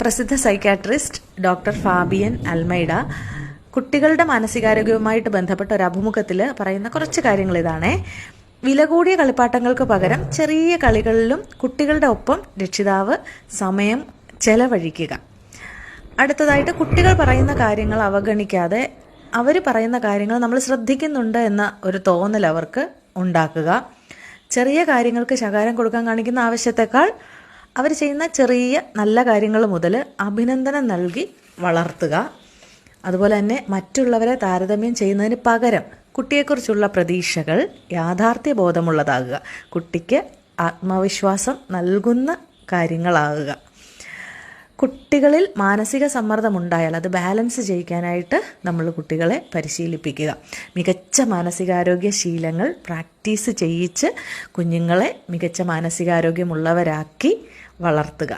പ്രസിദ്ധ psychiatrist doctor Fabian Almada കുട്ടികളുടെ മാനസികാരോഗ്യവുമായിട്ട് ബന്ധപ്പെട്ട ഒരു അഭിമുഖത്തിൽ പറയുന്ന കുറച്ച് കാര്യങ്ങൾ ഇതാണേ. വില കൂടിയ കളിപ്പാട്ടങ്ങൾക്ക് പകരം ചെറിയ കളികളിലും കുട്ടികളുടെ ഒപ്പം രക്ഷിതാവ് സമയം ചെലവഴിക്കുക. അടുത്തതായിട്ട്, കുട്ടികൾ പറയുന്ന കാര്യങ്ങൾ അവഗണിക്കാതെ അവർ പറയുന്ന കാര്യങ്ങൾ നമ്മൾ ശ്രദ്ധിക്കുന്നുണ്ട് എന്ന ഒരു തോന്നൽ അവർക്ക് ഉണ്ടാക്കുക. ചെറിയ കാര്യങ്ങൾക്ക് ശകാരം കൊടുക്കാൻ കാണിക്കുന്ന ആവശ്യത്തെക്കാൾ അവർ ചെയ്യുന്ന ചെറിയ നല്ല കാര്യങ്ങൾ മുതൽ അഭിനന്ദനം നൽകി വളർത്തുക. അതുപോലെ തന്നെ മറ്റുള്ളവരെ താരതമ്യം ചെയ്യുന്നതിന് പകരം കുട്ടിയെക്കുറിച്ചുള്ള പ്രതീക്ഷകൾ യാഥാർത്ഥ്യ ബോധമുള്ളതാകുക. കുട്ടിക്ക് ആത്മവിശ്വാസം നൽകുന്ന കാര്യങ്ങളാകുക. കുട്ടികളിൽ മാനസിക സമ്മർദ്ദമുണ്ടായാൽ അത് ബാലൻസ് ചെയ്യിക്കാനായിട്ട് നമ്മൾ കുട്ടികളെ പരിശീലിപ്പിക്കുക. മികച്ച മാനസികാരോഗ്യ ശീലങ്ങൾ പ്രാക്ടീസ് ചെയ്യിച്ച് കുഞ്ഞുങ്ങളെ മികച്ച മാനസികാരോഗ്യമുള്ളവരാക്കി വളർത്തുക.